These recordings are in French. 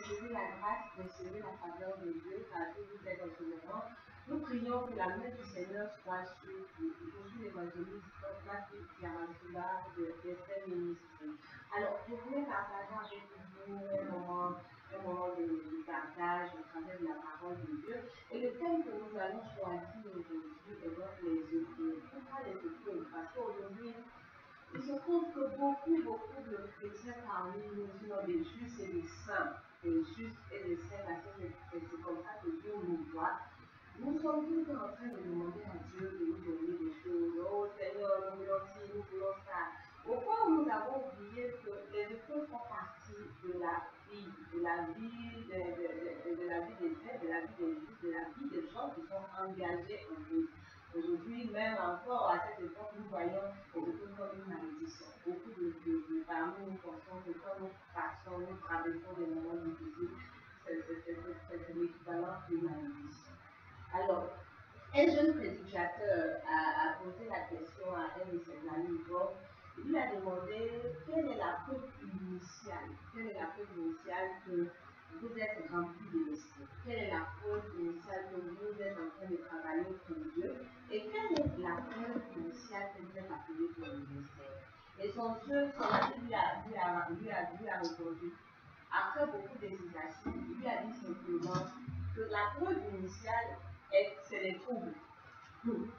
recevez la grâce, recevez la faveur de Dieu, car vous êtes en ce moment. Nous prions que la main du Seigneur soit sur vous. Je suis l'évangéliste qui a cela d'Esther Ministre. Alors, je voulais partager avec vous un moment de partage au travers de la parole de Dieu. Et le thème que nous allons choisir aujourd'hui est donc les épaules. Pourquoi les épaules? Parce qu'aujourd'hui, il se trouve que beaucoup de chrétiens parmi nous sont des justes et des saints. Des justes et des saints, parce que c'est comme ça que Dieu nous voit. Nous sommes tout le temps en train de demander à Dieu de nous donner des choses. Oh Seigneur, nous voulons ci, nous voulons ça. Au point où nous avons oublié que les épreuves font partie de la vie, de la vie des saints, de la vie des justes, de la vie des gens qui sont engagés en Dieu. Aujourd'hui, même encore à cette époque, nous voyons les épreuves comme une malédiction. Beaucoup de parmi nous pensons que quand nous passons, nous traversons des moments difficiles, c'est l'équivalent d'une malédiction. Alors, un jeune prédicateur a posé la question à un de ses amis. Il lui a demandé quelle est la preuve initiale que vous êtes rempli de l'esprit. Quelle est la preuve initiale que vous êtes en train de travailler pour Dieu? Et quelle est la preuve initiale que vous êtes appelé pour le ministère? Et son ami lui a répondu, après beaucoup d'hésitation, il lui a dit simplement que la preuve initiale, c'est les troubles.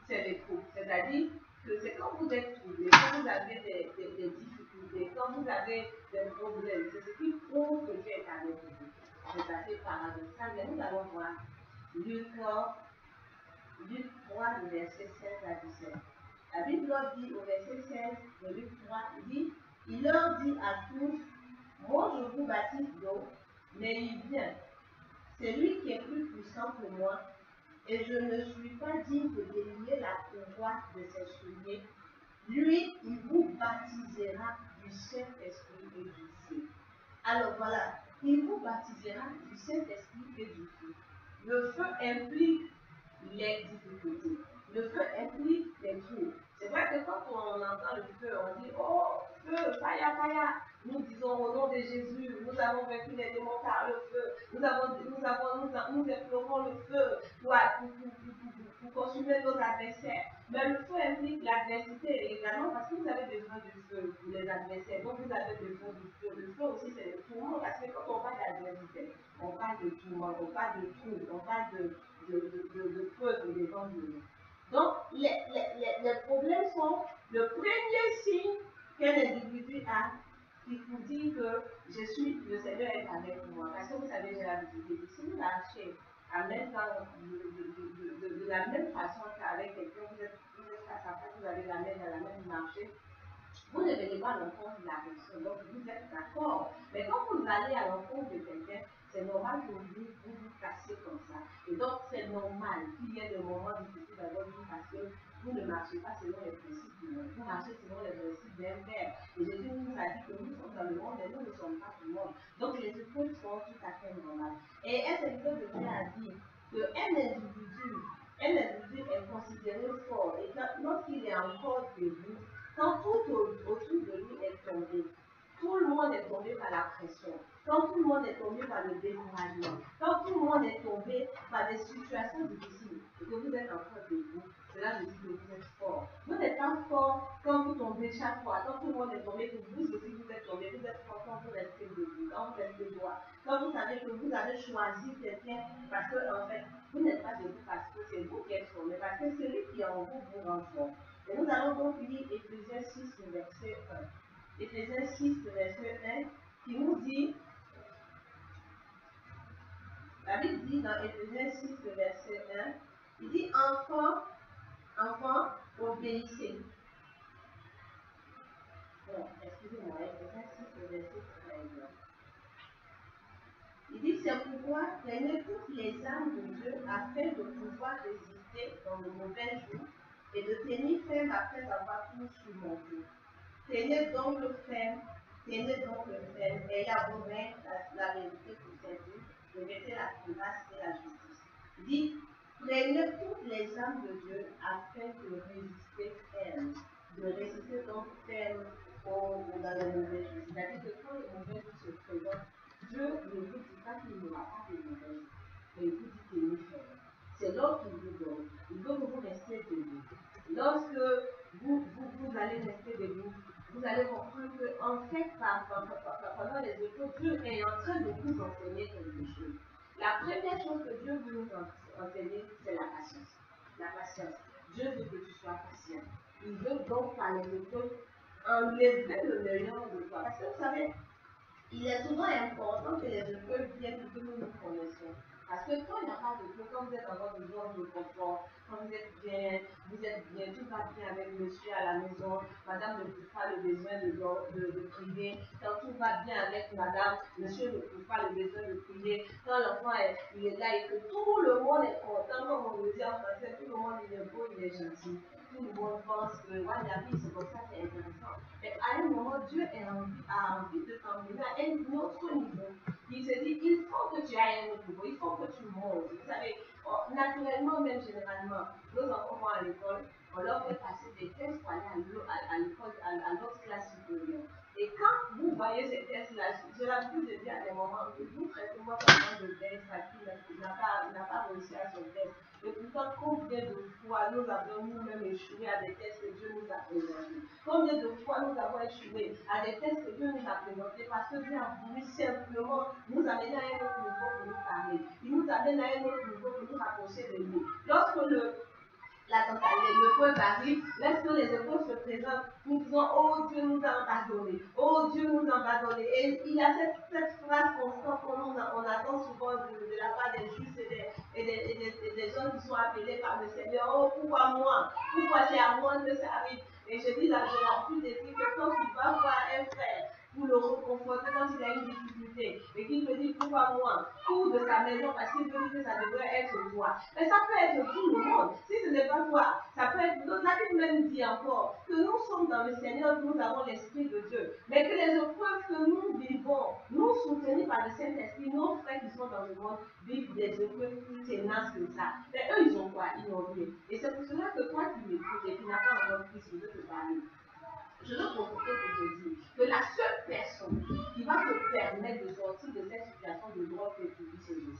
C'est les troubles. C'est-à-dire que c'est quand vous êtes troublé, quand vous avez des difficultés, quand vous avez des problèmes, c'est ce qui prouve que Dieu est avec vous. C'est assez paradoxal, mais nous allons voir Luc 3, le verset 16 à 17. La Bible leur dit au verset 16 de Luc 3, il leur dit à tous, moi je vous baptise d'eau, mais il vient. C'est lui qui est plus puissant que moi, et je ne suis pas digne de délier la courroie de ses souliers. Lui, il vous baptisera du Saint-Esprit et du feu. Alors voilà, il vous baptisera du Saint-Esprit et du feu. Le feu implique les difficultés. Le feu implique les troubles. C'est vrai que quand on entend le feu, on dit oh, feu, faya, faya. Nous disons au nom de Jésus, nous avons vaincu les démons par le feu. Nous implorons le feu pour consumer nos adversaires. Mais le feu implique l'adversité également parce que vous avez besoin du feu pour les adversaires. Donc vous avez besoin du feu. Le feu aussi c'est le tourment parce que quand on parle d'adversité, on parle de tourment, on parle de trouble, on parle de feu pour les gens de nous. Donc les problèmes sont le premier signe qu'un individu a qui vous dit que le Seigneur est avec moi. Parce que vous savez, j'ai l'habitude de dire, si vous marchez en même temps de la même façon qu'avec quelqu'un, vous êtes face à face, vous avez la même marché, vous ne venez pas à l'encontre de la personne, donc vous êtes d'accord. Mais quand vous allez à l'encontre de quelqu'un, c'est normal que vous cassiez comme ça. Et donc c'est normal qu'il y ait des moments difficiles dans votre vie parce que vous ne marchez pas selon les principes du monde, vous marchez selon les principes d'un père. Et Jésus nous a dit que nous sommes dans le monde, mais nous ne sommes pas du monde. Donc les épreuves sont tout à fait normales. Et un serviteur de Dieu a dit qu'un individu est considéré fort et lorsqu'il est encore debout, quand tout autour de lui est tombé, tout le monde est tombé par la pression, quand tout le monde est tombé par le découragement, quand tout le monde est tombé par des situations difficiles et que vous êtes encore debout, c'est là que je dis que vous êtes fort. Vous n'êtes pas fort quand vous tombez chaque fois, quand tout le monde est tombé, que vous aussi vous êtes tombé, vous êtes fort quand vous restez debout, quand vous restez droit, quand vous savez que vous avez choisi quelqu'un parce que en fait, vous n'êtes pas debout parce que c'est vous qui êtes fort, mais parce que celui qui est en vous vous rend fort. Et nous allons donc lire Éphésiens 6, verset 1. Éphésiens 6, verset 1, qui nous dit, la Bible dit dans Éphésiens 6, verset 1, il dit enfants, obéissez. Non, excusez-moi, Éphésiens 6, verset 13. Il dit, c'est pourquoi prenez toutes les armes de Dieu afin de pouvoir résister dans le mauvais jour et de tenir ferme après avoir tout surmonté. Tenez donc le ferme, et abonnez la vérité pour servir, revêtez la grâce et la justice. Il dit, prenez toutes les armes de Dieu afin de résister ferme. De résister donc ferme dans les mauvais jours. C'est-à-dire que quand les mauvais jours se présentent, Dieu ne vous dit pas qu'il n'aura pas de nouvelles, mais il vous dit qu'il nous fait. C'est l'ordre qu'il vous donne. Il veut que vous restiez debout. Lorsque vous allez rester debout, vous allez comprendre qu'en fait, pendant les épreuves, Dieu est en train de vous enseigner quelque chose. La première chose que Dieu veut nous enseigner, c'est la patience. La patience. Dieu veut que tu sois patient. Il veut donc par les épreuves enlever le meilleur de toi. Parce que vous savez, il est souvent important que les épreuves viennent pour que nous nous connaissions. Parce que quand il n'y a pas d'épreuve, quand vous êtes dans votre zone de confort, quand vous êtes bien, tout va bien avec monsieur à la maison, madame ne trouve pas le besoin de prier, quand tout va bien avec madame, monsieur ne trouve pas le besoin de prier, quand l'enfant il est là et que tout le monde est content, comme on le dit en français, tout le monde il est beau, il est gentil. Tout le monde pense que ouais, la vie c'est comme ça, c'est intéressant. Mais à un moment, Dieu a envie de t'emmener à un autre niveau. Il se dit, il faut que tu ailles à un autre niveau, il faut que tu montes. Vous savez, naturellement, même généralement, nos enfants vont à l'école, on leur fait passer des tests pour aller à l'école, à l'autre classe supérieure. Et quand vous voyez ces tests-là, j'ai l'habitude de dire à des moments, vous traitez-moi comme de test, parce qu'il n'a pas réussi à son test. Et pourtant, combien de fois nous avons nous-mêmes échoué à des tests que Dieu nous a présentés? Combien de fois nous avons échoué à des tests que Dieu nous a présentés parce que Dieu a voulu simplement nous amener à un autre niveau pour nous parler. Il nous amène à un autre niveau pour nous rapprocher de lui. Lorsque l'épreuve arrive, lorsque les épreuves se présentent, nous disons, oh Dieu nous a abandonnés, oh Dieu nous a abandonnés. Et il y a cette phrase constante qu'on attend souvent de la part des justes et des gens qui sont appelés par le Seigneur, oh pourquoi moi? Pourquoi c'est à moi que ça arrive? Et je dis là, j'ai l'habitude de dire que quand tu vas voir un frère pour le reconforter quand il a une difficulté et qu'il te dit pourquoi moi, cours de sa maison parce qu'il veut dire que ça devrait être toi. Mais ça peut être tout le monde. Si ce n'est pas toi, ça peut être d'autres. La Bible même dit encore que nous sommes dans le Seigneur, nous avons l'Esprit de Dieu. Mais que les épreuves que nous vivons, nous soutenus par le Saint-Esprit, nos frères qui sont dans le monde vivent des épreuves plus ténaces que ça. Mais eux, ils ont quoi? Ils n'ont rien. Et c'est pour cela que toi qui m'écoutes et qui n'as pas encore Christ, je veux te parler. Je veux profiter pour te dire que la seule personne qui va te permettre de sortir de cette situation de drogue que tu vis, c'est Jésus.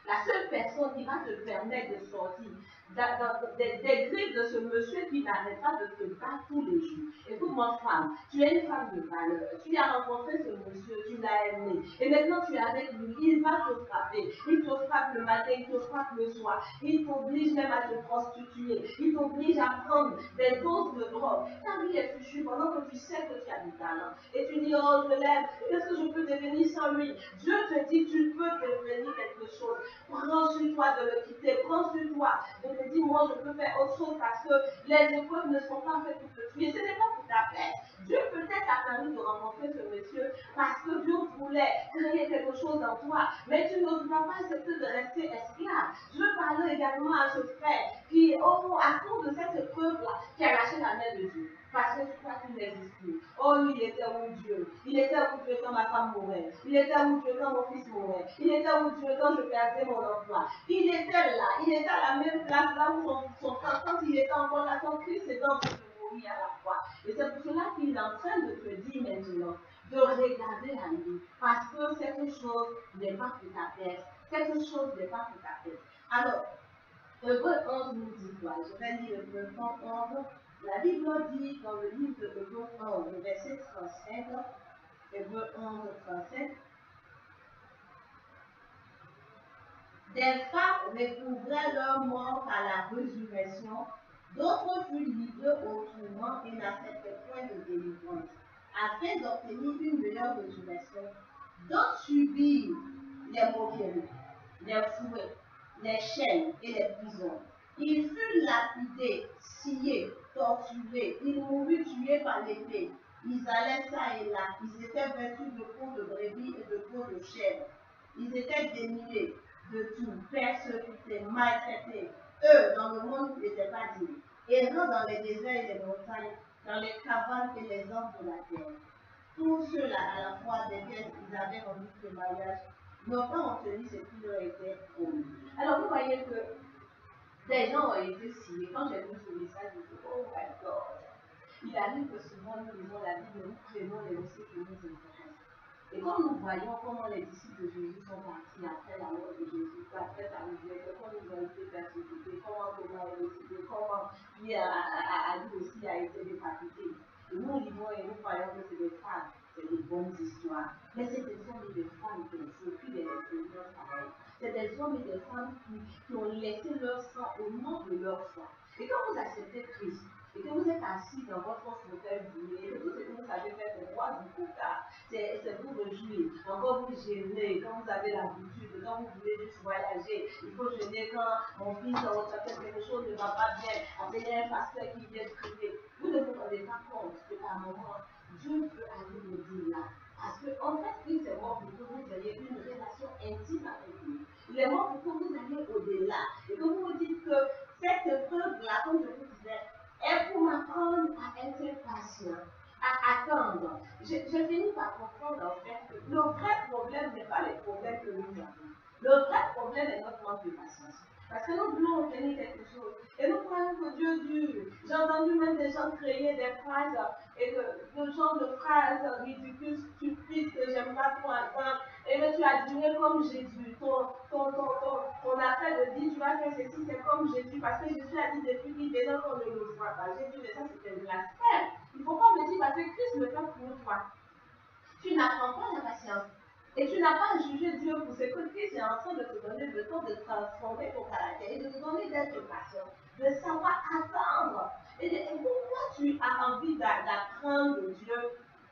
La seule personne qui va te permettre de sortir des griffes de ce monsieur qui n'arrête pas de te battre tous les jours. Écoute-moi, femme, tu es une femme de valeur. Tu as rencontré ce monsieur, tu l'as aimé. Et maintenant tu es avec lui, il va te frapper. Il te frappe le matin, il te frappe le soir. Il t'oblige même à te prostituer. Il t'oblige à prendre des doses de drogue. Ta vie est fichue pendant que tu sais que tu as du talent. Et tu dis, oh, je l'aime. Qu'est-ce que je peux devenir sans lui? Dieu te dit, tu peux devenir quelque chose. Prends sur toi de le quitter. Prends sur toi de te dire, moi, je peux faire autre chose parce que les épreuves ne sont pas faites pour te tuer. Ce n'est pas pour ta paix. Dieu peut-être a permis de rencontrer ce monsieur parce que Dieu voulait créer quelque chose en toi. Mais tu ne dois pas accepter de rester esclave. Je veux parler également à ce frère qui, à cause de cette épreuve-là, qui a lâché la main de Dieu. Parce que tu crois qu'il n'existe plus. Oh, lui, il était où Dieu? Il était où Dieu quand ma femme mourait? Il était où Dieu quand mon fils mourait? Il était où Dieu quand je perdais mon emploi? Il était là. Il était à la même place là où son frère, quand il était encore là, son Christ était en train de mourir à la croix. Et c'est pour cela qu'il est en train de te dire maintenant de regarder à lui. Parce que cette chose n'est pas pour ta tête. Cette chose n'est pas pour ta tête. Alors, Hébreu 11 nous dit quoi? Je vais lire Hébreu 11. La Bible dit dans le livre de Hébreu 11, le verset 35, Hébreu 11, 37, des femmes découvraient leur mort à la résurrection, d'autres furent livrés au tourment et n'acceptaient point de délivrance, afin d'obtenir une meilleure résurrection. D'autres subirent les moqueries, les fouets, les chaînes et les prisons. Ils furent lapidés, sciés, torturés, ils moururent tués par l'épée. Ils allaient ça et là, ils étaient vêtus de peau de brebis et de peau de chèvre. Ils étaient dénudés de tout, persécutés, maltraités. Eux, dans le monde, ils n'étaient pas dignes. Errant dans les déserts et les montagnes, dans les cabanes et les ordres de la terre. Tous ceux-là, à la fois desquels ils avaient rendu ce mariage, n'ont pas obtenu ce qui leur était promis. Alors vous voyez que des gens ont été sciés. Quand j'ai vu ce message, je me suis dit, oh my God. Il arrive que souvent nous lisons la Bible, nous prenons les versets qui nous intéressent. Et quand nous voyons comment les disciples de Jésus sont partis après la mort de Jésus, après sa résurrection, comment ils ont été persécutés, comment Thomas est décédé, comment lui aussi a été décapité. Et nous lisons et nous croyons que c'est des femmes, c'est des bonnes histoires. Mais c'est des hommes et des femmes qui ont vécu des expériences pareilles. C'est des hommes et des femmes qui ont laissé leur sang au nom de leur foi. Et quand vous acceptez Christ, et que vous êtes assis dans votre fauteuil boulé, et que tout ce que vous savez faire pour boire du coca, c'est vous réjouir. Encore vous gênez quand vous avez l'habitude, quand vous voulez juste voyager. Il faut gêner quand mon fils quelque chose ne va pas bien. Appelez un pasteur qui vient prier. Vous ne vous rendez pas compte qu'à un moment, Dieu peut aller au-delà. Parce qu'en fait, Christ est mort pour que vous ayez une relation intime avec lui. Il est mort pour que vous alliez au-delà. Et que vous vous dites que cette épreuve-là, comme je vous disais, est pour m'apprendre à être patient, à attendre. J'ai fini par comprendre en fait que le vrai problème n'est pas les problèmes que nous avons. Le vrai problème est notre manque de patience. Parce que nous voulons obtenir quelque chose. Et nous croyons que Dieu dure. J'ai entendu même des gens créer des phrases, et le genre de phrases ridicules, stupides que j'aime pas trop entendre. Et mais tu as duré comme Jésus. Ton affaire de dire tu vas faire ceci, c'est comme Jésus. Parce que Jésus a dit depuis qu'il est dans qu'on ne le voit pas. Jésus, mais ça c'était de la blasphème. Il ne faut pas me dire parce que Christ le fait pour toi. Tu n'apprends pas la patience. Et tu n'as pas à juger Dieu pour ce que Christ est en train de te donner le temps de transformer ton caractère et de te donner d'être patient, de savoir attendre. Et pourquoi tu as envie d'apprendre de Dieu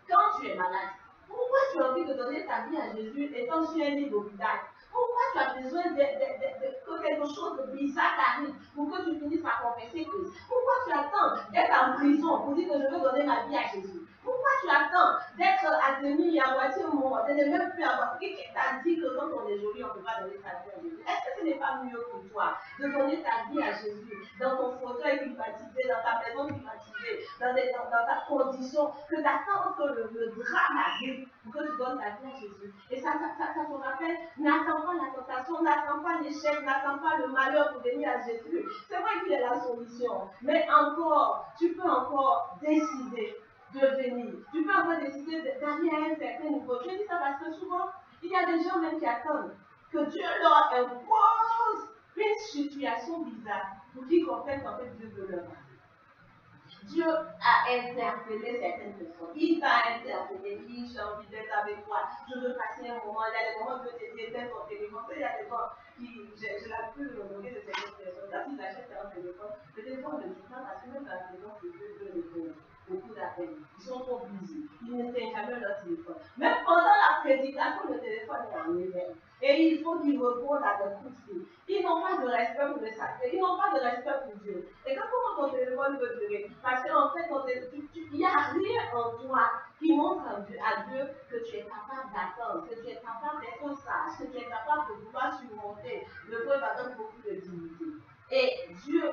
quand tu es malade? Pourquoi tu as envie de donner ta vie à Jésus étant sur un lit d'hôpital? Pourquoi tu as besoin que quelque chose de bizarre t'arrive pour que tu finisses par confesser Christ? Pourquoi tu attends d'être en prison pour dire que je veux donner ma vie à Jésus? Pourquoi tu attends d'être admis à moitié mort, de ne même plus avoir? Qui t'a dit que quand on est joli, on ne peut pas donner sa vie à Jésus? Est-ce que ce n'est pas mieux pour toi de donner ta vie à Jésus dans ton fauteuil climatisé, dans ta maison climatisée, dans ta condition, que d'attendre que le drame arrive pour que tu donnes ta vie à Jésus? Et ça te rappelle, n'attends pas la tentation, n'attends pas l'échec, n'attends pas le malheur pour venir à Jésus. C'est vrai qu'il est la solution, mais encore, tu peux encore décider de venir. Tu peux encore décider d'aller à un certain niveau. Je dis ça parce que souvent, il y a des gens même qui attendent que Dieu leur impose une situation bizarre pour qu'ils comprennent qu'en fait Dieu veut leur parler. Dieu a interpellé certaines personnes. Il t'a interpellé. Oui, j'ai envie d'être avec toi. Je veux passer un moment. Il y a des moments où Dieu te dit d'être ton téléphone. Il y a des gens qui, je l'habitude de me moquer de certaines personnes. Quand ils achètent un téléphone, le téléphone ne dit pas parce que même dans la maison, c'est Dieu veut répondre. Beaucoup d'appels. Ils sont trop busy. Ils ne tiennent jamais leur téléphone. Même pendant la prédication, le téléphone est en éveil. Et il faut qu'ils répondent à des coups de fil. Ils n'ont pas de respect pour le sacré. Ils n'ont pas de respect pour Dieu. Et quand ton téléphone veut durer, parce qu'en fait, il n'y a rien en toi qui montre à Dieu que tu es capable d'attendre, que tu es capable d'être sage, que tu es capable de pouvoir surmonter le preuve avec beaucoup de dignité. Et Dieu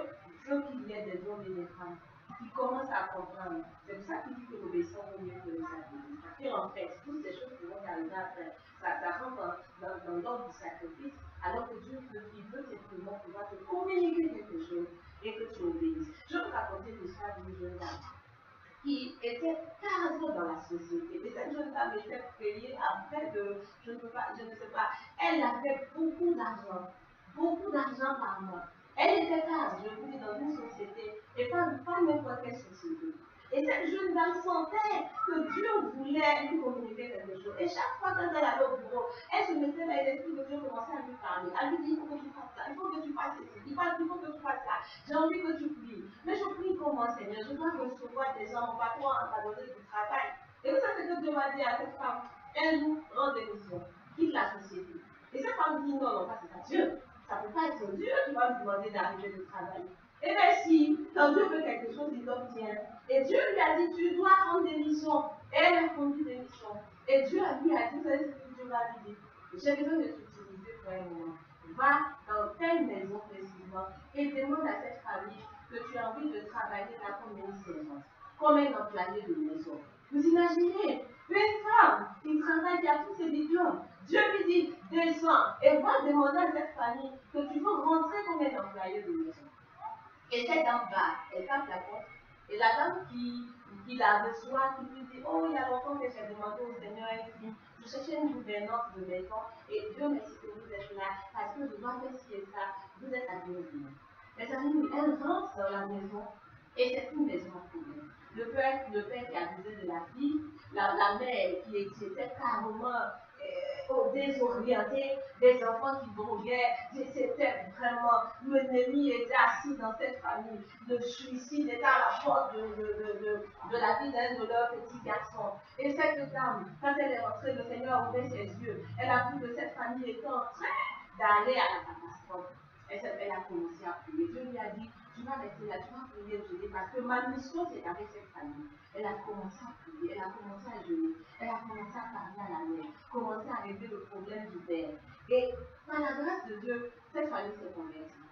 veut qu'il y ait des hommes et des femmes qui commencent à comprendre. C'est pour ça qu'il dit que l'obéissance vaut mieux que le sacrifice. Parce qu'en fait, toutes ces choses qui vont arriver après, ça rentre dans l'ordre du sacrifice, alors que Dieu veut simplement pouvoir te communiquer quelque chose et que tu obéisses. Je vais vous raconter l'histoire d'une jeune dame qui était cadre dans la société. Et cette jeune dame était payée après je ne sais pas, elle avait beaucoup d'argent par mois. Elle était cadre, je vous dis, dans une société, et pas n'importe quelle société. Et cette jeune dame sentait que Dieu voulait lui communiquer quelque chose. Et chaque fois quand elle allait au bureau, elle se mettait là et l'Esprit de Dieu commençait à lui parler. À lui dire, il faut que tu fasses ça, il faut que tu fasses ceci, il faut que tu fasses ça. J'ai envie que tu pries. Mais je prie comment, Seigneur? Je dois recevoir des gens, mon patron m'a donné du travail. Et vous savez ce que Dieu m'a dit à cette femme? Un jour, rends démission, quitte la société. Et cette femme dit, non, ça c'est pas Dieu. Ça ne peut pas être Dieu qui va lui demander d'arriver du travail. Et bien si, quand Dieu veut quelque chose, il l'obtient. Et Dieu lui a dit, tu dois rendre démission. Et elle a rendu démission. Et Dieu lui a dit, vous savez ce que Dieu va lui dire? J'ai besoin de t'utiliser pour un moment. Va dans telle maison précisément et demande à cette famille que tu as envie de travailler là comme une servante, comme un employé de maison. Vous imaginez une femme qui travaille, qui a tous ses diplômes. Dieu lui dit, descends et va demander à cette famille que tu veux rentrer comme un employé de maison. Et cette dame va, elle tape la porte. Et la dame qui la reçoit, qui lui dit, oh, il y a longtemps que j'ai demandé au Seigneur un signe. Je cherchais une gouvernance de maison et Dieu merci que vous êtes là parce que je dois faire ci et ça. Vous êtes à bienvenue. Les amis, elle rentre dans la maison et c'est une maison à problème. Le père qui abusait de la fille, la mère qui était carrément désorientée, des enfants qui brouillaient, c'était vraiment, l'ennemi était assis dans cette famille, le suicide était à la porte de la vie d'un de leurs petits garçons. Et cette dame, quand elle est rentrée, le Seigneur a ouvert ses yeux, elle a vu que cette famille était en train d'aller à la catastrophe. Elle a commencé à prier. Dieu lui a dit, tu vas rester là, tu vas prier, jeûner, parce que ma mission c'est avec cette famille. Elle a commencé à prier, elle a commencé à jeûner, elle a commencé à parler à la mère, commencé à régler le problème du père. Et par la grâce de Dieu, cette famille s'est convertie.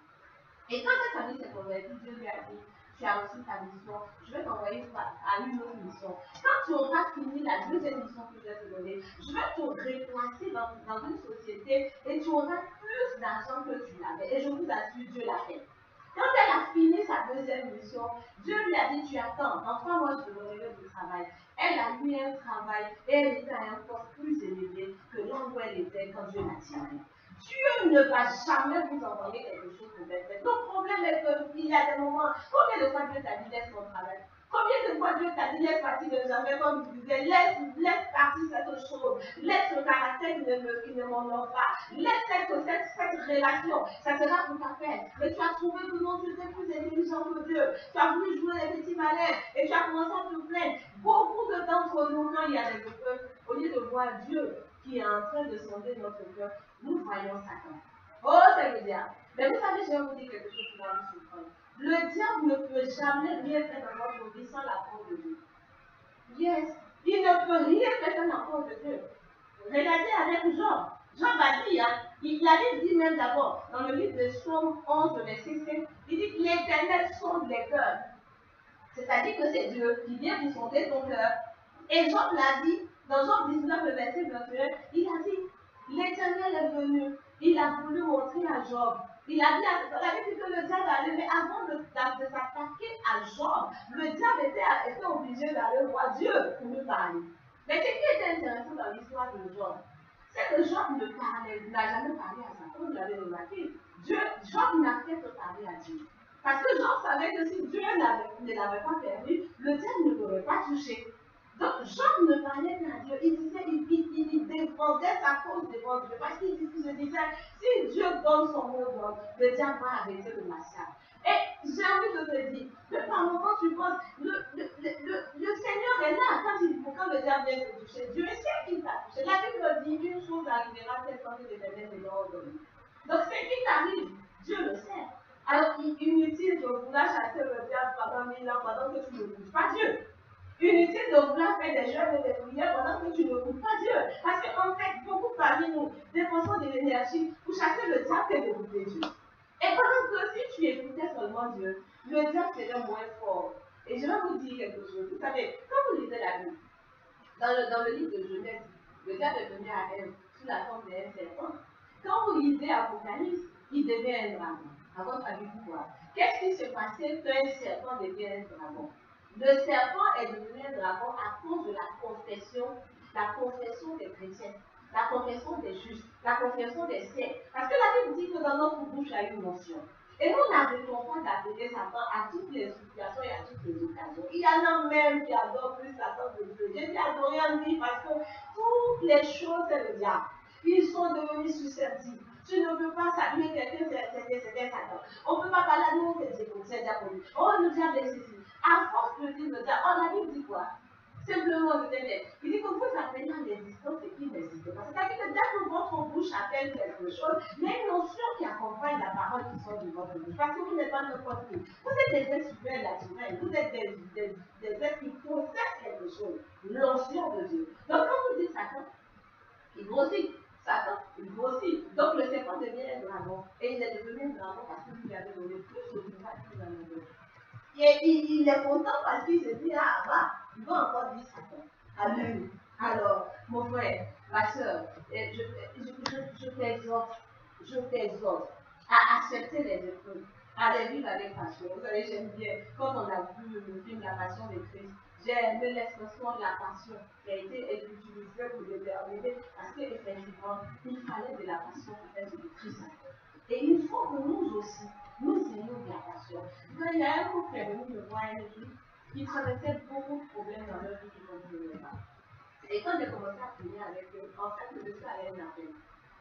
Et quand cette famille s'est convertie, Dieu lui a dit, tu as reçu ta mission, je vais t'envoyer à une autre mission. Quand tu auras fini la deuxième mission que je vais te donner, je vais te replacer dans une société et tu auras plus d'argent que tu l'avais. Et je vous assure, Dieu l'a fait. Quand elle a fini sa deuxième mission, Dieu lui a dit, tu attends, en 3 mois je te donnerai du travail. Elle a eu un travail et elle était à un poste plus élevé que là où elle était quand Dieu l'a tirée. Dieu ne va jamais vous envoyer quelque chose de bête. Le problème est qu'il y a des moments, combien de fois Dieu t'a dit laisse mon travail? Combien de fois Dieu t'a dit laisse partir de jamais, comme il disait, laisse partir cette chose, laisse le caractère qui ne m'honore pas, laisse cette relation, ça sera pour ta peine. Mais tu as trouvé que non, tu étais plus intelligent que Dieu, tu as voulu jouer les petits malins et tu as commencé à te plaindre. Beaucoup de d'entre nous, quand il y a des épreuves, au lieu de voir Dieu qui est en train de sonder notre cœur, nous voyons Satan. Oh, c'est le diable. Mais vous savez, je vais vous dire quelque chose qui va vous surprendre. Le diable ne peut jamais rien faire dans votre vie sans l'accord de Dieu. Yes. Il ne peut rien faire sans l'accord de Dieu. Regardez avec Job. Job a dit, il avait dit même d'abord, dans le livre de Psaume 11, verset 5, il dit que l'Éternel sonde les cœurs. C'est-à-dire que c'est Dieu qui vient vous sonder ton cœur. Et Job l'a dit, dans Job 19, le verset 21, il a dit, l'Éternel est venu, il a voulu montrer à Job. Il a dit que le diable allait, mais avant de s'attaquer à Job, le diable était obligé d'aller voir Dieu pour lui parler. Mais ce qui était intéressant dans l'histoire de Job, c'est que Job n'a jamais parlé à Satan, vous l'avez remarqué. Job n'a fait que parler à Dieu. Parce que Job savait que si Dieu ne l'avait pas permis, le diable ne l'aurait pas touché. Donc Job ne parlait qu'à Dieu. Il disait, il défendait sa cause devant Dieu. Parce qu'il se disait, si Dieu donne son mot d'ordre, le diable va arrêter le massacre. Et j'ai envie de te dire, que par moment tu penses, le Seigneur est là quand le diable vient te toucher. Dieu sait qu'il t'a touché. La Bible dit une chose arrivera telle fois que l'Éternel te l'a ordonné. Donc ce qui t'arrive, Dieu le sait. Alors inutile de vouloir chasser le diable pendant 1000 ans pendant que tu ne bouges pas Dieu. Inutile de vouloir faire des jeûnes et des prières pendant que tu ne bouges pas Dieu. Parce qu'en fait, beaucoup parmi nous dépensons de l'énergie pour chasser le diable que d'écouter Dieu. Et pendant que si tu écoutais seulement Dieu, le diable serait moins fort. Et je vais vous dire quelque chose. Vous savez, quand vous lisez la Bible, dans le livre de Genèse, le diable est venu à Ève sous la forme d'un serpent. Quand vous lisez Apocalypse, il devient un dragon. À votre avis, pourquoi? Qu'est-ce qui se passait qu'un serpent devient un dragon? Le serpent est devenu un dragon à cause de la confession des chrétiens, la confession des justes, la confession des saints. Parce que la Bible dit que dans notre bouche, il y a une notion. Et nous n'arrêtons pas d'appeler Satan à toutes les situations et à toutes les occasions. Il y en a même qui adorent plus Satan que Dieu. J'ai dit adorer en lui parce que toutes les choses, c'est le diable. Ils sont devenus susceptibles. Tu ne peux pas saluer quelqu'un, c'est Satan. On ne peut pas parler à nous, c'est diabolique. Oh, le diable est ici. À force de dire le diable, la Bible dit quoi? Simplement, il dit que vous appelez à l'existence ce qui n'existe pas. C'est-à-dire que dès que votre bouche appelle quelque chose, il y a une notion qui accompagne la parole qui sort de votre bouche. Parce que vous n'êtes pas n'importe qui. Vous êtes des êtres supernaturels. Vous êtes des êtres qui possèdent quelque chose. L'onction de Dieu. Donc quand vous dites Satan, il grossit. Satan, il grossit. Donc le serpent devient un dragon. Et il est devenu un dragon parce que vous lui avez donné plus de pouvoir qu'il en a donné. Et il est content parce qu'il se dit, ah, bah, il va encore dire Satan. Alléluia. Alors, mon frère, ma soeur, je t'exhorte à accepter les épreuves, à les vivre avec passion. Vous savez, j'aime bien, quand on a vu le film La Passion de Christ, J'ai aimé l'expression de la passion qui a été utilisée pour déterminer parce qu'effectivement, il fallait de la passion pour faire du Christ. Et il faut que nous aussi, nous ayons de la passion. Quand il y a un couple qui est venu me voir un jour, qui traversait beaucoup de problèmes dans leur vie qui ne comprenaient pas. Et quand j'ai commencé à prier avec eux, en fait, le monsieur allait m'appeler.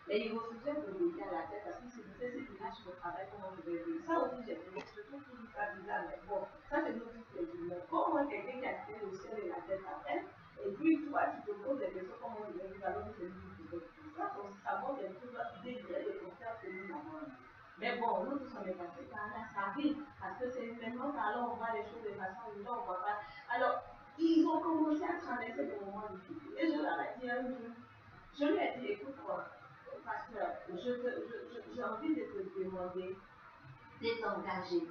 Mais il refusait de me dire à la tête parce qu'il se disait, si tu lâches le travail, comment je vais vivre? Ça aussi, j'ai dit, je trouve toujours ça bizarre, mais bon, ça c'est notre vie humaine. Comment quelqu'un qui a fait le ciel et la terre t'appelle, et puis toi, tu te poses des questions, comment je vais vivre alors que c'est lui qui peut tout ça, ça montre un peu notre degré de confiance que nous avons. Mais bon, nous tous on est passés par là, ça arrive, parce que c'est humainement parlant, on voit les choses de façon humaine, on voit pas. Alors, ils ont commencé à traverser des moments difficiles. Et je leur ai dit un jour, je lui ai dit, écoute-moi, pasteur, j'ai envie de te demander d'être engagé,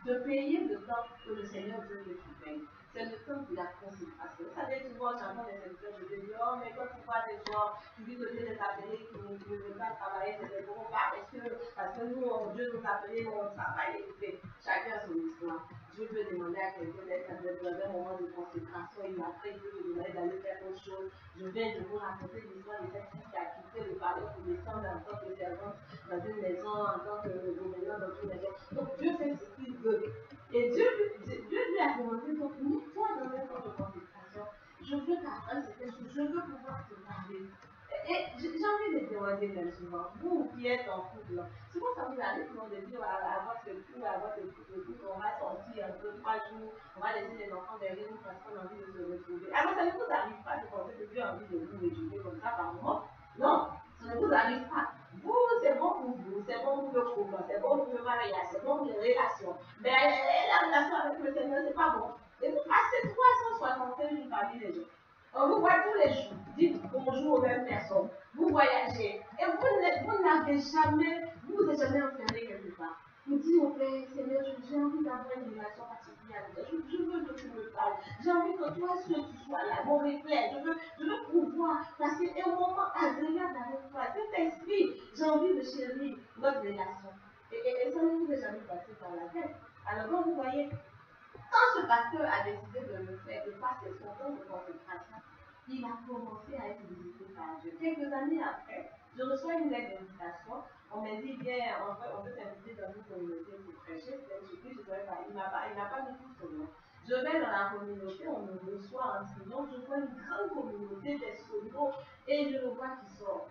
de payer le temps que le Seigneur veut que tu payes. C'est le temps de la consécration. Vous savez, souvent, j'entends des serviteurs, je te dis, oh, mais quand tu vois des gens, tu dis que Dieu les a appelés, qui ne veulent pas travailler, c'est des bons pas, parce que nous, Dieu nous a appelés, nous, on travaille, écoutez, chacun son histoire. Dieu peut demander à quelqu'un d'être dans un moment de consécration, et après, il peut te demander d'aller faire autre chose. Je viens de vous raconter l'histoire de cette fille qui a quitté le palais pour descendre en tant que servante dans une maison, en tant que gouverneur dans une maison. Donc, Dieu fait ce qu'il veut. Et Dieu lui a demandé, donc, mets-toi dans un temps de consécration. Je veux qu'après cette chose, je veux pouvoir te parler. Et j'ai envie de demander bien souvent, vous qui êtes en couple, souvent ça vous arrive de dire à votre époux, à votre épouse, on va sortir un peu 3 jours, on va laisser les enfants derrière nous parce qu'on a envie de se retrouver. Alors ça ne vous arrive pas de penser que Dieu a envie de vous étudier comme ça par moment. Non, ça ne vous arrive pas. Vous, c'est bon pour vous, c'est bon pour le couple, c'est bon pour le mariage, c'est bon pour les relations. Mais la relation avec le Seigneur, c'est pas bon. Et vous passez 365 jours parmi les gens. On vous voit tous les jours, dites bonjour aux mêmes personnes, vous voyagez, et vous n'avez jamais, vous n'êtes jamais enfermé quelque part. Vous dites au Père, Seigneur, j'ai envie d'avoir une relation particulière avec toi, je veux que tu me parles, j'ai envie que toi seul tu sois là, mon réflexe, je veux pouvoir passer un moment agréable avec toi. Cet esprit, j'ai envie de chérir notre relation. Et ça ne vous est jamais passé par la tête. Alors, quand vous voyez, quand ce pasteur a décidé de le faire, de passer son temps de consécration, il a commencé à être visité par Dieu. Quelques années après, je reçois une lettre d'invitation. On m'a dit, viens, on peut t'inviter dans une communauté pour prêcher. C'est surpris, je ne savais pas. Il n'a pas mis tout son nom. Je vais dans la communauté, on me reçoit en triomphe. Je vois une grande communauté des soldats et je le vois qui sort.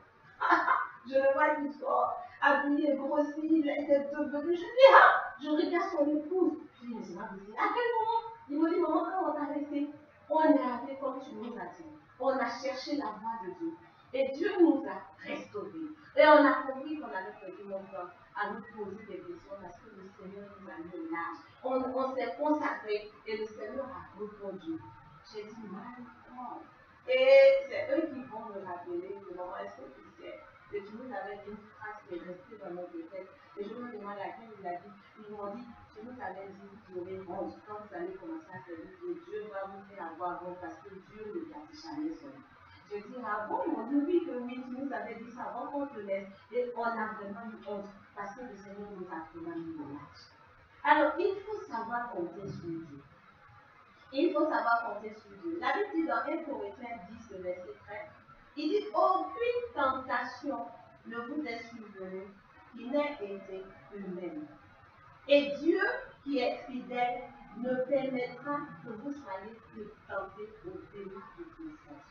Je le vois qui sort, habillé, grossi, il était devenu. Je dis, ah, je regarde son épouse. Je dis, mais c'est pas possible. À quel moment? Il me dit, maman, quand on t'a laissé, on est allé comme tu nous as dit. On a cherché la voie de Dieu. Et Dieu nous a restaurés. Et on a compris qu'on avait perdu notre temps à nous poser des questions parce que le Seigneur nous a mis l'âge. On s'est consacré et le Seigneur a répondu. J'ai dit, my God. Et c'est eux qui vont me rappeler que maman, est-ce que tu sais que tu nous avais dit une phrase qui est restée dans notre tête. Et je me demande à qui il a dit. Ils m'ont dit, tu nous avais dit, vous aurez honte quand vous allez commencer à servir Dieu. Dieu va vous faire avoir honte parce que Dieu ne garde jamais son nom. Je dis, ah bon, ils m'ont dit oui, que oui, tu nous avais dit ça avant qu'on te laisse. Et on a vraiment eu honte parce que le Seigneur nous a vraiment mis au large. Alors, il faut savoir compter sur Dieu. Il faut savoir compter sur Dieu. La Bible dit dans 1 Corinthiens 10, le verset 13, il dit, aucune tentation ne vous est survenue qui n'ait été humaine. Et Dieu, qui est fidèle, ne permettra que vous soyez tentés au-delà de vos forces.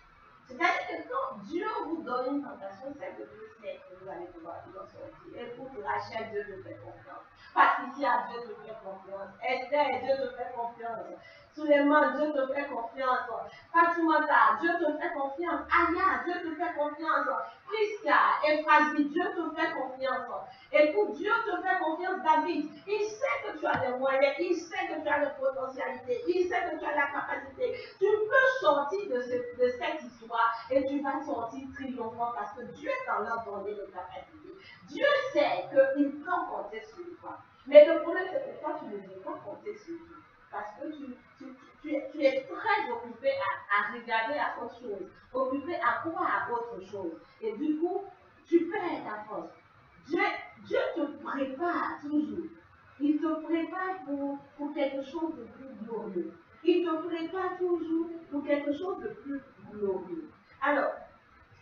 C'est-à-dire que quand Dieu vous donne une tentation, c'est que Dieu sait que vous allez pouvoir vous en sortir. Et pour Rachel, Dieu te fait confiance. Patricia, Dieu te fait confiance. Esther, Dieu te fait confiance. Suleiman, Dieu te fait confiance. Fatimata, Dieu te fait confiance. Aya, Dieu te fait confiance. Prisca, Ephrasie, Dieu te fait confiance. Écoute, Dieu te fait confiance, David. Il sait que tu as les moyens, il sait que tu as la potentialité, il sait que tu as la capacité. Tu peux sortir de cette histoire et tu vas sortir triomphant parce que Dieu t'en a donné les capacités. Dieu sait qu'il peut compter sur toi. Mais le problème, c'est que toi, tu ne veux pas compter sur Dieu. Parce que tu es très occupé à regarder à autre chose, occupé à croire à autre chose. Et du coup, tu perds ta force. Dieu te prépare toujours. Il te prépare pour quelque chose de plus glorieux. Il te prépare toujours pour quelque chose de plus glorieux. Alors,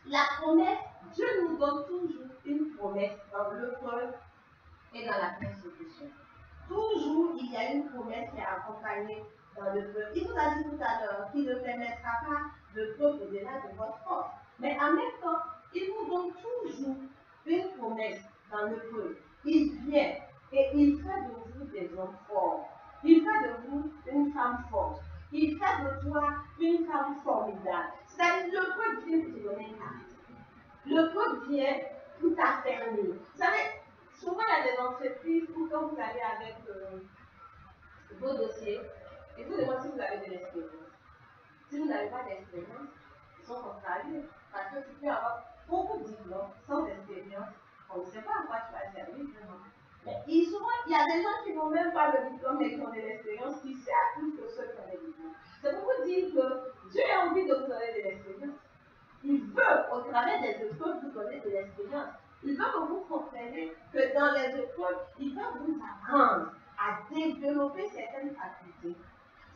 la promesse, Dieu nous donne toujours une promesse dans l'épreuve et dans la persécution. Toujours, il y a une promesse qui est accompagnée dans le peuple. Il vous a dit tout à l'heure qu'il ne permettra pas de peuple au-delà de votre force. Mais en même temps, il vous donne toujours une promesse dans le peuple. Il vient et il fait de vous des hommes forts. Il fait de vous une femme forte. Il fait de toi une femme formidable. C'est-à-dire, le peuple vient te donner une carte. Le peuple vient pour t'affermir. Vous savez, souvent il y a des entreprises où quand vous allez avec vos dossiers, et vous demandez si vous avez de l'expérience. Si vous n'avez pas d'expérience, ils sont contrariés. Parce que tu peux avoir beaucoup de diplômes sans expérience. On ne sait pas à quoi tu vas servir vraiment. Mais il y a des gens qui n'ont même pas le diplôme mais qui ont de l'expérience qui servent plus que ceux qui ont des diplômes. C'est pour vous dire que Dieu a envie de vous donner de l'expérience. Il veut, au travers des épreuves, vous donner de l'expérience. Il veut que vous compreniez que dans les épreuves, il va vous apprendre à développer certaines facultés.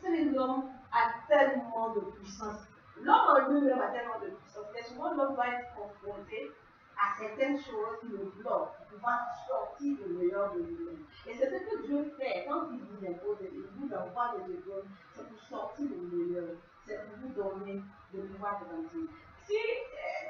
C'est l'homme a tellement de puissance. L'homme en lui-même a tellement de puissance. Mais souvent, l'homme va être confronté à certaines choses qui le bloquent pour pouvoir sortir le meilleur de lui-même. Et c'est ce que Dieu fait quand il vous impose, il vous envoie des épreuves, c'est pour sortir le meilleur. C'est pour vous donner le pouvoir de grandir. Si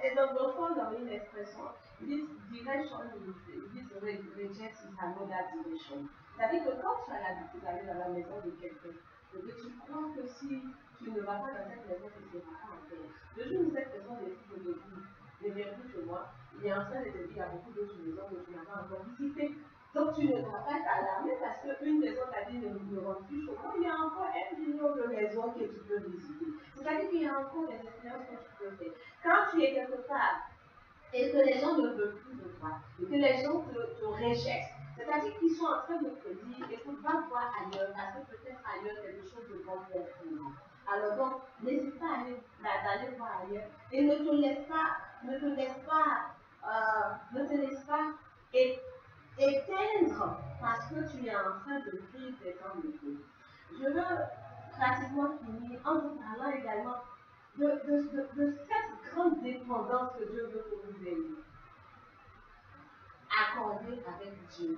les anglophones ont une expression, ils disent direction, ils disent reject is another direction. C'est-à-dire que quand tu as l'habitude d'aller dans la maison de quelqu'un, et que tu crois que si tu ne vas pas dans cette maison, tu ne seras pas en paix. Le jour où cette personne décide de te dire, ne viens plus chez moi, il est en train de te dire, il y a beaucoup d'autres maisons que tu n'as pas encore visitées. Donc tu ne dois pas t'alarmer parce qu'une maison t'a dit ne rentre plus chez moi, il y a encore 1 million de maisons que tu peux visiter. C'est-à-dire qu'il y a encore des expériences que tu peux faire. Quand tu es quelque part et que les gens ne veulent plus de toi, et que les gens te rejettent, c'est-à-dire qu'ils sont en train de te dire, écoute, va voir ailleurs, parce que peut-être ailleurs quelque chose de bon pour vous. Alors donc, n'hésite pas d'aller voir ailleurs et ne te laisse pas éteindre parce que tu es en train de vivre des temps de vie. Je veux pratiquement finir en vous parlant également de cette grande dépendance que Dieu veut que vous ayez. Accordez avec Dieu.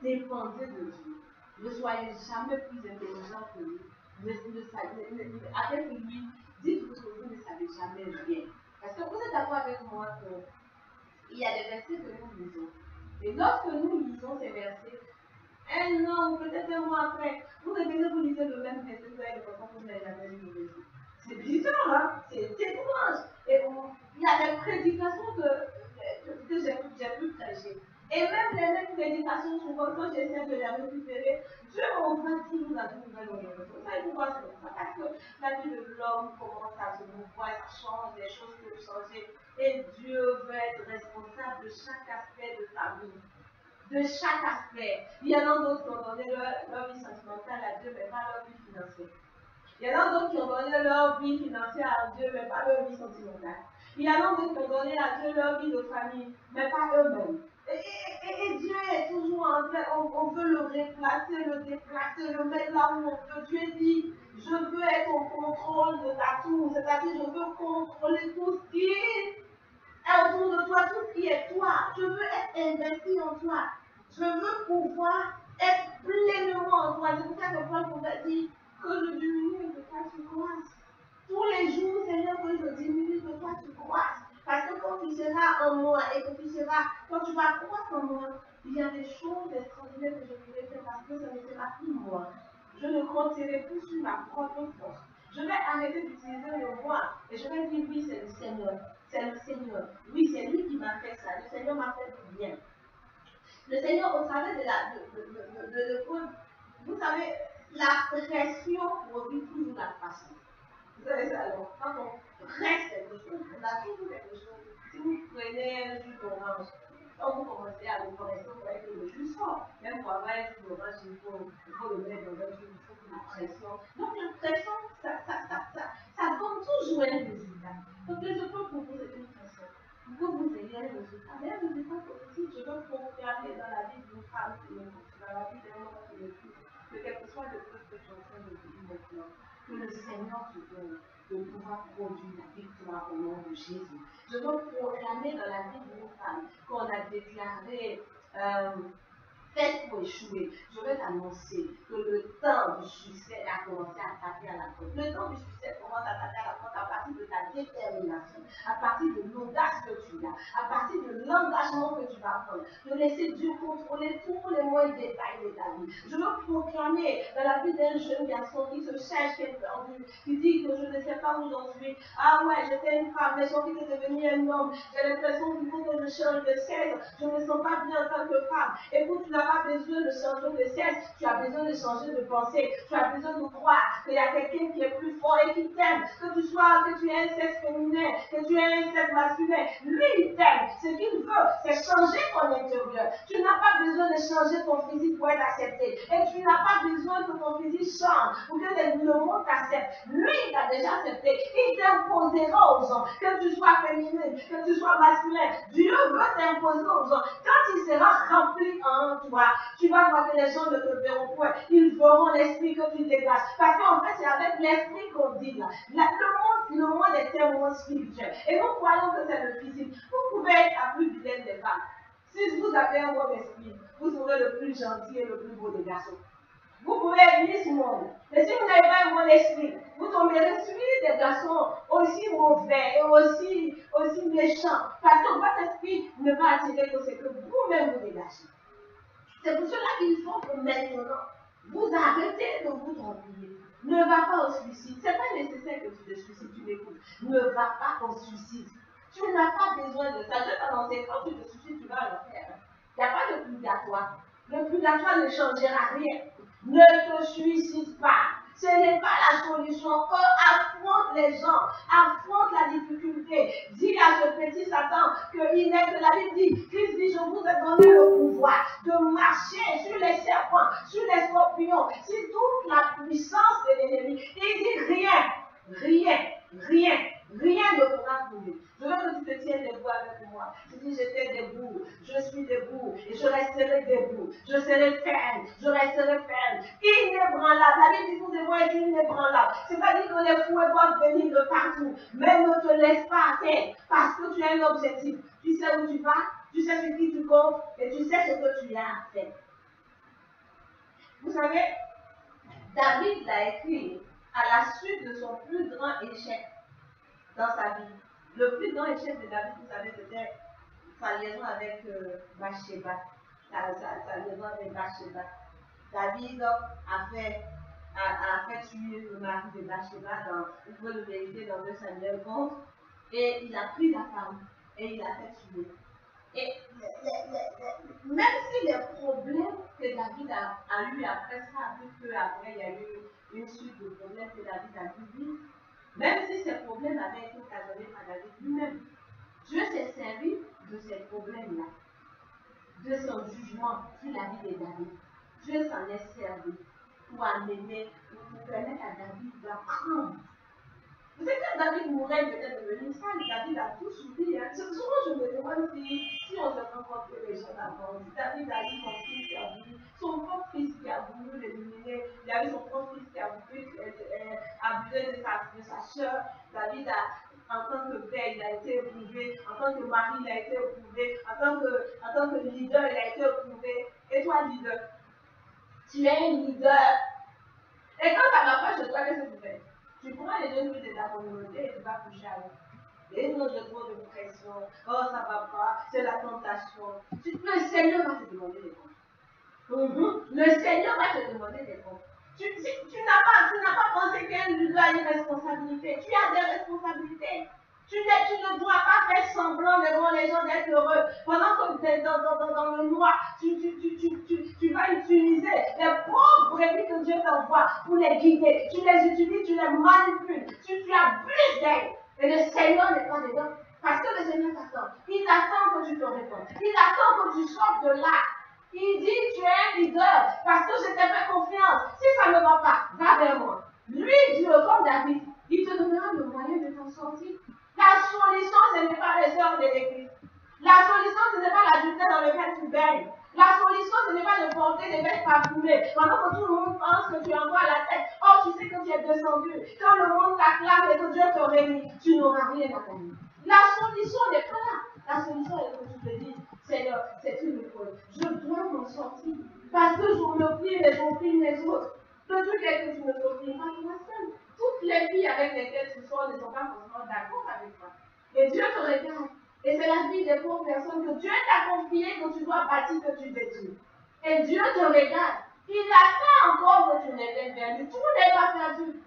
Dépendez de Dieu. Ne soyez jamais plus intelligent que lui. Avec lui, dites-vous que vous ne savez jamais rien. Parce que vous êtes d'accord avec moi qu'il y a des versets que nous lisons. Et lorsque nous lisons ces versets, un an ou peut-être un mois après, vous revenez, vous lisez le même verset, vous avez l'impression que vous n'avez jamais lu le verset. C'est bizarre, hein? C'est étrange. Et il y a des prédications que j'ai pu prêcher. Et même les mêmes prédications, souvent, quand j'essaie de les récupérer, Dieu m'envoie toujours la nouvelle orientation. Vous savez pourquoi c'est comme ça? Parce que la vie de l'homme commence à se mouvoir, ça change, des choses peuvent changer. Et Dieu veut être responsable de chaque aspect de ta vie. De chaque aspect. Il y en a d'autres qui ont donné leur vie sentimentale à Dieu, mais pas leur vie financière. Il y en a d'autres qui ont donné leur vie financière à Dieu, mais pas leur vie sentimentale. Il y en a d'autres qui ont donné à Dieu leur vie de famille, mais pas eux-mêmes. Et Dieu est toujours en train, on veut le replacer, le déplacer, le mettre là où on veut. Dieu dit, je veux être au contrôle de ta tour, c'est-à-dire je veux contrôler tout ce qui est autour de toi, tout ce qui est toi. Je veux être investi en toi. Je veux pouvoir être pleinement en toi. C'est pour ça que Paul pouvait dire que je diminue de toi tu croisses. Tous les jours, Seigneur, que je diminue de toi tu croisses. Parce que quand tu seras en moi et que quand tu vas croître en moi, il y a des choses extraordinaires que je pourrai faire parce que ça ne sera plus moi. Je ne compterai plus sur ma propre force. Je vais arrêter d'utiliser le moi et je vais dire oui, c'est le Seigneur. C'est le Seigneur. Oui, c'est lui qui m'a fait ça. Le Seigneur m'a fait du bien. Le Seigneur, au travers de l'épreuve, vous savez, la pression produit toujours la passion. Vous savez ça, alors, quand on presse quelque chose, on a toujours quelque chose. Si vous prenez un jus d'orange, quand vous commencez à le presser, vous voyez que le jus sort. Même pour avoir un jus d'orange, il faut le mettre dans un jus, il faut que la pression. Donc la pression, ça donne toujours un résultat. Donc les épreuves pour vous, c'est une pression. Pour que vous ayez un résultat. Mais un résultat positif, je veux programmer dans la vie d'une femme qui me dans la vie d'un homme qui me que quel que soit le truc que je suis en train de vivre maintenant. que le Seigneur te donne de pouvoir produire la victoire au nom de Jésus. Je veux proclamer dans la vie d'une femme qu'on a déclaré faite pour échouer. Je veux t'annoncer que le temps du succès a commencé à taper à la porte. Le temps du succès commence à taper à la porte à partir de ta détermination, à partir de l'audace que tu as, à partir de l'engagement que tu vas prendre, de laisser Dieu contrôler tous les moindres détails de ta vie. Je veux proclamer dans la vie d'un jeune garçon qui se cherche, qui est perdu, qui dit que je ne sais pas où j'en suis. Ah ouais, j'étais une femme, mais j'ai envie de devenir un homme. J'ai l'impression qu'il faut que je change de sexe. Je ne me sens pas bien en tant que femme. Écoute, tu n'as pas besoin de changer de sexe, tu as besoin de changer de pensée, tu as besoin de croire qu'il y a quelqu'un qui est plus fort et qui t'aime, que tu aies un sexe féminin, que tu aies un sexe masculin. Lui, il t'aime. Ce qu'il veut, c'est changer ton intérieur. Tu n'as pas besoin de changer ton physique pour être accepté. Et tu n'as pas besoin que ton physique change pour que le monde t'accepte. Lui, il t'a déjà accepté. Il t'imposera aux gens, que tu sois féminine, que tu sois masculin. Dieu veut t'imposer aux gens. Quand il sera rempli en toi, tu vas voir que les gens ne te verront point. Ils verront l'esprit que tu dégages. Parce qu'en fait, c'est avec l'esprit qu'on dit là. Le monde est un monde spirituel. Et nous croyons que c'est le physique. Vous pouvez être la plus vilaine des femmes. Si vous avez un bon esprit, vous serez le plus gentil et le plus beau des garçons. Vous pouvez être Miss Monde. Mais si vous n'avez pas un bon esprit, vous tomberez sur des garçons aussi mauvais et aussi méchants. Parce que votre esprit ne va attirer que ce que vous-même vous dégagez. C'est pour cela qu'il faut que maintenant, vous arrêtez de vous tromper. Ne va pas au suicide. Ce n'est pas nécessaire que tu te suicides, tu m'écoutes. Ne va pas au suicide. Tu n'as pas besoin de ça. Je t'annonce, quand tu te suicides, tu vas à l'enfer. Il n'y a pas de purgatoire. Le purgatoire ne changera rien. Ne te suicide pas. Ce n'est pas la solution. Affronte les gens, affronte la difficulté. Dis à ce petit Satan qu'il est que la Bible dit, Christ dit, je vous ai donné le pouvoir de marcher sur les serpents, sur les scorpions, sur toute la puissance de l'ennemi. Il dit rien ne pourra trouver. Je veux que tu te tiennes debout avec moi. Tu dis, j'étais debout, je suis debout, et je resterai debout. Je serai ferme, je resterai ferme. Inébranlable. La Bible dit, vous devez être inébranlable. C'est-à-dire que les fouets doivent venir de partout. Mais ne te laisse pas à terre, parce que tu as un objectif. Tu sais où tu vas, tu sais sur qui tu comptes, et tu sais ce que tu as à faire. Vous savez, David l'a écrit à la suite de son plus grand échec dans sa vie. Le plus grand échec de David, vous savez, c'était sa liaison avec Bathsheba. Sa liaison avec Bathsheba. David a fait tuer le mari de Bathsheba, vous pouvez le vérifier dans 2 Samuel 11, et il a pris la femme et il a fait tuer. Et même si les problèmes que David a eu après ça, puisque après il y a eu une suite de problèmes que David a dû, même si ces problèmes avaient été occasionnés par David lui-même, Dieu s'est servi de ces problèmes-là, de son jugement sur la vie de David. Dieu s'en est servi pour amener, pour permettre à David d'apprendre. Vous savez, quand David mourait, il était devenu sale, David a tout subi. Hein. Souvent, je me demande si on se rend compte que les gens d'avant, si David a eu son fils qui a voulu, son propre fils qui a voulu l'éliminer, il a eu son propre fils qui a voulu abuser de sa soeur. David en tant que père, il a été éprouvé, en tant que mari, il a été éprouvé, en tant que leader, il a été éprouvé. Et toi, leader, tu es un leader. Et quand ça va pas chez toi, qu'est-ce que tu fais? Tu prends les jeunes filles de ta communauté et tu vas coucher avec. Et non, j'ai trop de pression. Oh, ça va pas. C'est la tentation. Le Seigneur va te demander des comptes. Le Seigneur va te demander des comptes. Tu n'as pas pensé qu'un leader a une responsabilité. Tu as des responsabilités. Tu ne dois pas faire semblant devant les gens d'être heureux. Pendant que tu es dans le noir, tu vas utiliser les pauvres brebis que Dieu t'envoie pour les guider. Tu les utilises, tu les manipules, tu abuses d'elles. Et le Seigneur n'est pas dedans. Parce que le Seigneur t'attend. Il attend que tu te répondes. Il attend que tu sortes de là. Il dit, tu es un leader. Parce que je t'ai fait confiance. Si ça ne va pas, va vers moi. Lui, Dieu, comme David, il te donnera le moyen de t'en sortir. La solution, ce n'est pas les heures de l'église. La solution, ce n'est pas la journée dans laquelle tu baignes. La La solution, ce n'est pas de porter des vêtements parfumés. Pendant que tout le monde pense que tu es encore à la tête. Oh, tu sais que tu es descendu. Quand le monde t'acclame et que Dieu te réunit, tu n'auras rien à gagner. La solution n'est pas là. La solution est que tu te dis, Seigneur, c'est une épreuve. Je dois m'en sortir. Parce que je me prie, mais j'oublie les autres. Le truc est que tu ne t'opprimes pas toi seul. Toutes les filles avec lesquelles tu sors ne sont pas forcément d'accord avec toi. Et Dieu te regarde. Et c'est la vie des pauvres personnes que Dieu t'a confié que tu dois bâtir, que tu détruis. Et Dieu te regarde. Il attend encore que tu n'aies pas perdu. Tout n'est pas perdu.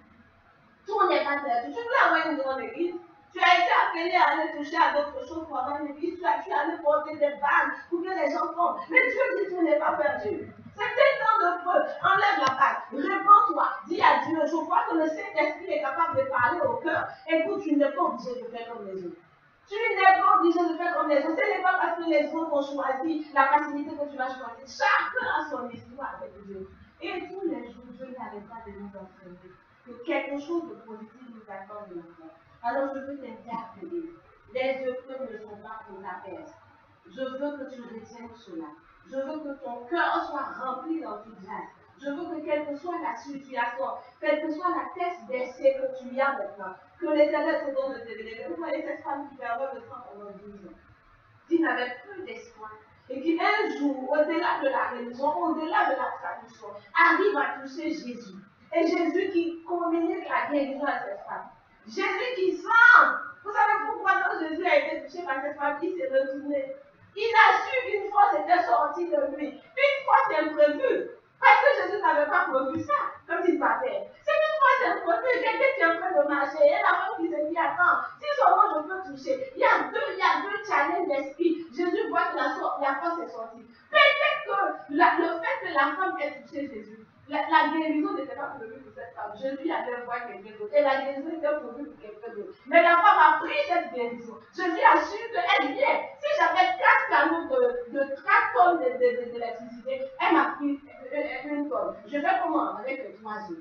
Tout n'est pas perdu. Tu peux avoir une grande église. Tu as été appelé à aller toucher à d'autres choses pour avoir une église. Tu as pu aller porter des bagues pour que les gens tombent. Mais Dieu dit tout n'est pas perdu. C'est un temps de feu. Enlève la bague. Réponds-toi. Dis à Dieu, je crois que le Saint-Esprit est capable de parler au cœur. Écoute, tu n'es pas obligé de faire comme les autres. Tu n'es pas obligé de faire comme les autres. Ce n'est pas parce que les autres ont choisi la facilité que tu vas choisir. Chacun a son histoire avec Dieu. Et tous les jours, Dieu n'arrête pas de nous enseigner que quelque chose de positif nous attend de nous. Alors je veux t'interpeller. Les épreuves ne sont pas pour ta perte. Je veux que tu retiennes cela. Je veux que ton cœur soit rempli dans toute grâce. Je veux que quelle que soit la situation, quelle que soit la tête d'essai que tu as maintenant, que l'Éternel te donne de te délivrer. Vous voyez cette femme qui perdait le sang pendant 12 ans, qui n'avait plus d'espoir, et qui un jour, au-delà de la religion, au-delà de la tradition, arrive à toucher Jésus. Et Jésus qui communique la guérison à cette femme. Jésus qui sent. Vous savez pourquoi quand Jésus a été touché par cette femme, il s'est retourné. Il a su qu'une fois c'était sorti de lui. Une fois c'est imprévu. Parce que Jésus n'avait pas prévu ça, comme il partait. C'est une fois c'est imprévu. Quelqu'un qui est en train de marcher, et la femme qui se dit, attends, si seulement je peux toucher. Il y a deux challenges d'esprit. Jésus voit que la force est sortie. Peut-être que le fait que la femme ait touché Jésus, la guérison n'était pas prévue pour cette femme. Jésus allait voir quelqu'un d'autre. Et la guérison était prévue pour quelqu'un d'autre. Mais la femme a pris cette guérison. Jésus a su qu'elle vient. Si j'avais 4 canaux de 4 tonnes d'électricité, elle m'a pris une tonne. Je vais comment avec 3 jours.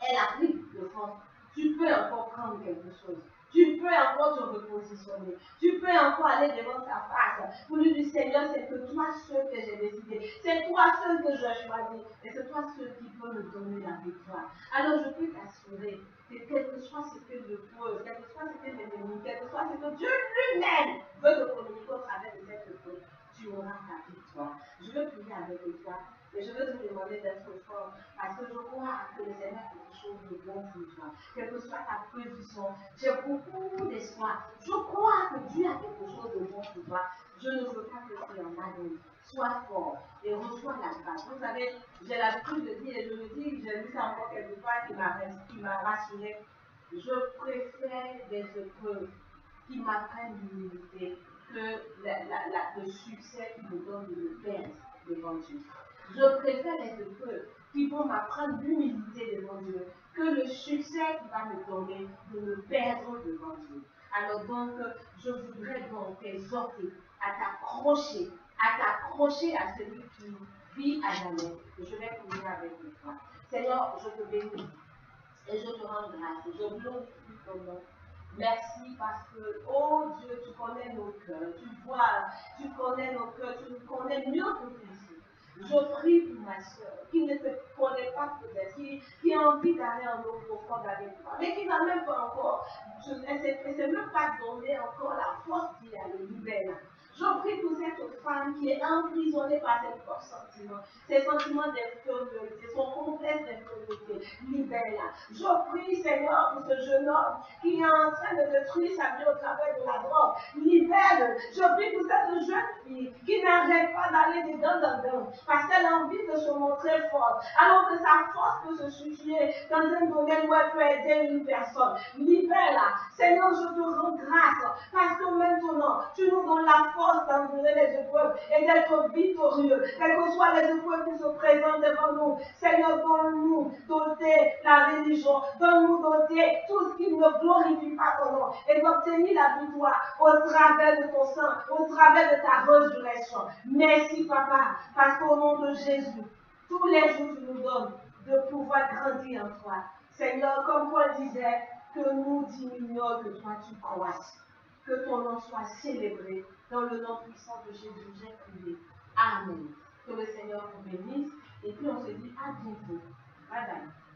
Elle a pris le fond. Tu peux encore prendre quelque chose. Tu peux encore te repositionner. Tu peux encore aller devant sa face. Pour lui dire, Seigneur, c'est que toi seul que j'ai décidé. C'est toi seul que j'ai choisi. Et c'est toi seul qui peux me donner la victoire. Alors je peux t'assurer que quel que soit ce que je pose, quel que soit ce que l'ennemi, quel que soit ce que Dieu lui-même veut te communiquer au travers de cette épreuve, tu auras ta victoire. Je veux prier avec toi. Et je veux te demander d'être fort, parce que je crois que le Seigneur a quelque chose de bon pour toi. Quelle que soit ta position, j'ai beaucoup d'espoir. Je crois que Dieu a quelque chose de bon pour toi. Je ne veux pas que tu en ailles. Sois fort et reçois la grâce. Vous savez, j'ai l'habitude de dire, et je le dis, j'ai lu ça encore quelque part qui m'a rassuré. Je préfère des épreuves qui m'apprennent l'humilité que le succès qui me donne de me perdre devant Dieu. Je préfère les épreuves qui vont m'apprendre l'humilité devant Dieu que le succès qui va me donner de me perdre devant Dieu. Alors donc, je voudrais donc t'exhorter à t'accrocher à celui qui vit à jamais. Et je vais prier avec toi. Seigneur, je te bénis et je te rends grâce. Je glorifie ton nom. Merci parce que, oh Dieu, tu connais nos cœurs, tu vois, tu connais nos cœurs, tu nous connais mieux que ici. Je prie pour ma soeur qui ne te connaît pas peut-être, qui a envie d'aller en eau profonde avec toi, mais qui n'a même pas encore, elle ne s'est même pas donné encore la force d'y aller, libère. Je prie pour cette femme qui est emprisonnée par ses propres sentiments, ses sentiments d'infériorité, son complexe d'infériorité. Libère-la. Je prie, Seigneur, pour ce jeune homme qui est en train de détruire sa vie au travers de la drogue. Libère-le. Je prie pour cette jeune fille qui n'arrête pas d'aller de dans en dedans parce qu'elle a envie de se montrer forte, alors que sa force peut se situer dans un domaine où elle peut aider une personne. Libère-la. Seigneur, je te rends grâce parce que maintenant, tu nous donnes la force d'endurer les épreuves et d'être victorieux, quelles que soient les épreuves qui se présentent devant nous. Seigneur, donne-nous doter la religion, donne-nous doter tout ce qui ne glorifie pas ton nom et d'obtenir la victoire au travers de ton sang, au travers de ta résurrection. Merci, Papa, parce qu'au nom de Jésus, tous les jours tu nous donnes de pouvoir grandir en toi. Seigneur, comme Paul disait, que nous diminuons, que toi tu croisses. Que ton nom soit célébré. Dans le nom puissant de Jésus, j'ai prié. Amen. Que le Seigneur vous bénisse. Et puis on se dit à bientôt. Bye bye.